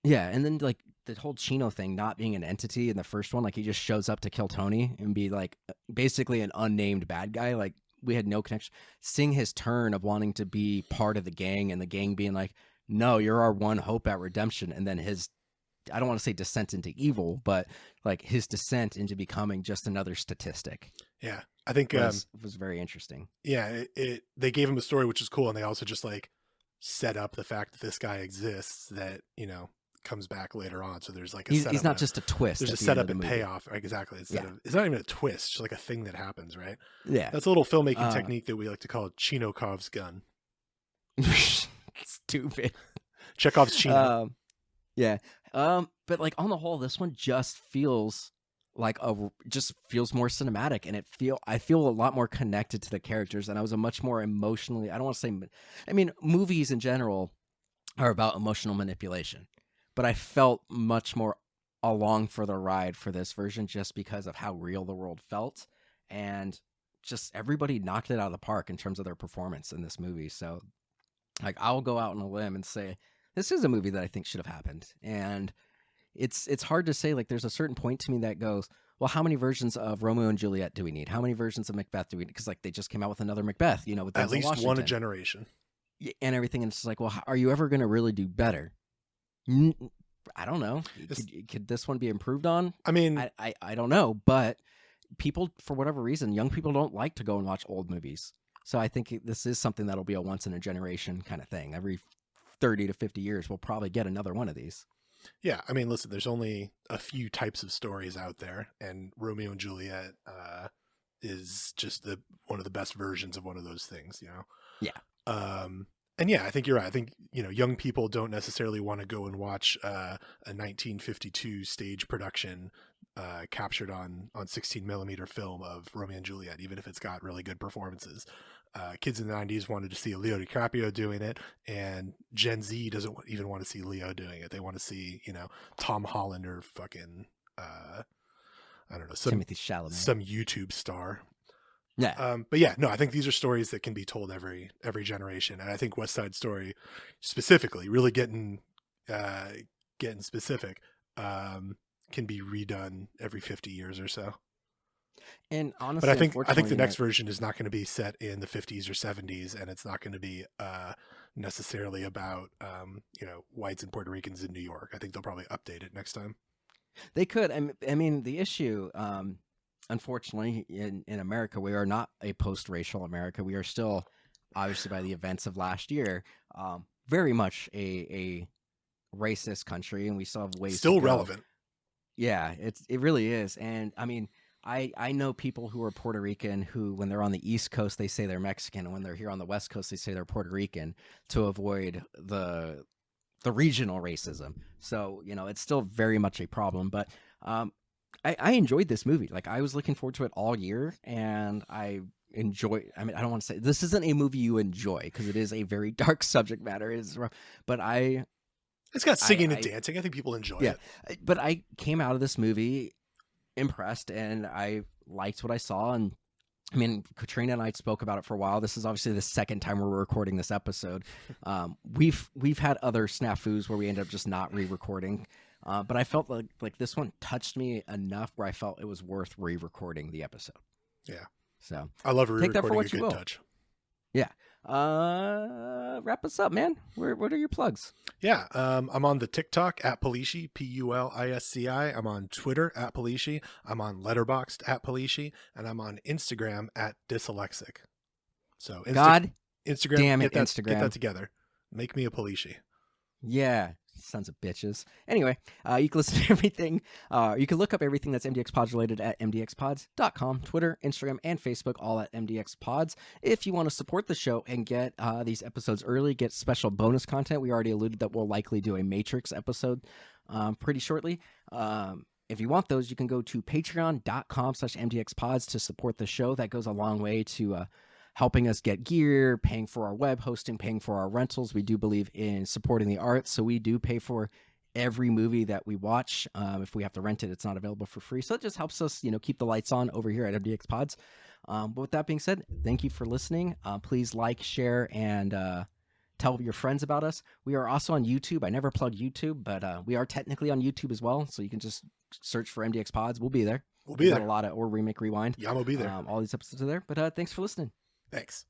Yeah. And then like the whole Chino thing not being an entity in the first one, like he just shows up to kill Tony and be like basically an unnamed bad guy. Like, we had no connection. Seeing his turn of wanting to be part of the gang and the gang being like, no, you're our one hope at redemption. And then his, I don't want to say descent into evil, but like his descent into becoming just another statistic. Yeah. I think was very interesting. Yeah. They gave him a story, which is cool. And they also just like set up the fact that this guy exists that, comes back later on. So there's like he's not just a twist. There's a setup and payoff. Right? Exactly. It's not even a twist. It's just like a thing that happens, right? Yeah. That's a little filmmaking technique that we like to call Chekhov's gun. Stupid. Chekhov's Chino. Yeah. But like on the whole, this one just feels like feels more cinematic, and I feel a lot more connected to the characters, and I was a much more emotionally, I don't want to say, I mean, movies in general are about emotional manipulation. But I felt much more along for the ride for this version just because of how real the world felt. And just everybody knocked it out of the park in terms of their performance in this movie. So like I'll go out on a limb and say this is a movie that I think should have happened. And it's hard to say, like there's a certain point to me that goes, well, how many versions of Romeo and Juliet do we need? How many versions of Macbeth do we need? Because like they just came out with another Macbeth, with at Denzel least Washington. one a generation. And everything. And it's like, well, are you ever going to really do better? I don't know. Could this one be improved on? I mean, I don't know, but people, for whatever reason, young people don't like to go and watch old movies. So I think this is something that'll be a once in a generation kind of thing. Every 30 to 50 years, we'll probably get another one of these. Yeah. I mean, listen, there's only a few types of stories out there, and Romeo and Juliet is just one of the best versions of one of those things, Yeah. And yeah, I think you're right. I think, young people don't necessarily want to go and watch a 1952 stage production captured on 16 millimeter film of Romeo and Juliet, even if it's got really good performances. Kids in the 90s wanted to see Leo DiCaprio doing it, and Gen Z doesn't even want to see Leo doing it. They want to see, Tom Holland or fucking, I don't know, Timothy Chalamet. some YouTube star. Yeah. But yeah, no, I think these are stories that can be told every generation, and I think West Side Story specifically, really getting specific, can be redone every 50 years or so. And honestly, But I think the next version is not going to be set in the 50s or 70s, and it's not going to be necessarily about whites and Puerto Ricans in New York. I think they'll probably update it next time. they could. I mean, the issue, unfortunately, in America, we are not a post-racial America. We are still, obviously, by the events of last year, very much a racist country, and we still have ways Still to go. relevant. Yeah, it really is. And I mean, I know people who are Puerto Rican who, when they're on the East Coast, they say they're Mexican, and when they're here on the West Coast, they say they're Puerto Rican to avoid the regional racism. So, it's still very much a problem. But I enjoyed this movie. Like, I was looking forward to it all year, and I mean, I don't want to say this isn't a movie you enjoy, because it is a very dark subject matter. It's rough, but It's got singing and dancing. I think people enjoy it. But I came out of this movie impressed, and I liked what I saw. And I mean, Katrina and I spoke about it for a while. This is obviously the second time we're recording this episode. We've had other snafus where we end up just not re-recording. But I felt like this one touched me enough where I felt it was worth re-recording the episode. Yeah. So I love take that for re-recording what a you good will. touch. Yeah. Wrap us up, man. What are your plugs? Yeah, I'm on the TikTok at Polishi, Pulisci. I'm on Twitter at Polishi. I'm on Letterboxd at Polishi, and I'm on Instagram at Dyslexic. So God Instagram, damn it, get Instagram. that together. Make me a Polishi. Yeah, sons of bitches. Anyway, you can listen to everything. You can look up everything that's MDXpods related at MDXpods.com, Twitter, Instagram, and Facebook, all at MDXpods. If you want to support the show and get these episodes early, get special bonus content, we already alluded that we'll likely do a Matrix episode pretty shortly. If you want those, you can go to patreon.com/MDXpods to support the show. That goes a long way to helping us get gear, paying for our web hosting, paying for our rentals. We do believe in supporting the arts, so we do pay for every movie that we watch. If we have to rent it, it's not available for free. So it just helps us, keep the lights on over here at MDXpods. But with that being said, thank you for listening. Please like, share, and tell your friends about us. We are also on YouTube. I never plug YouTube, but we are technically on YouTube as well. So you can just search for MDXpods. We'll be there. We'll be there. A lot of or Remake Rewind. Yeah, we'll be there. All these episodes are there. But thanks for listening. Thanks.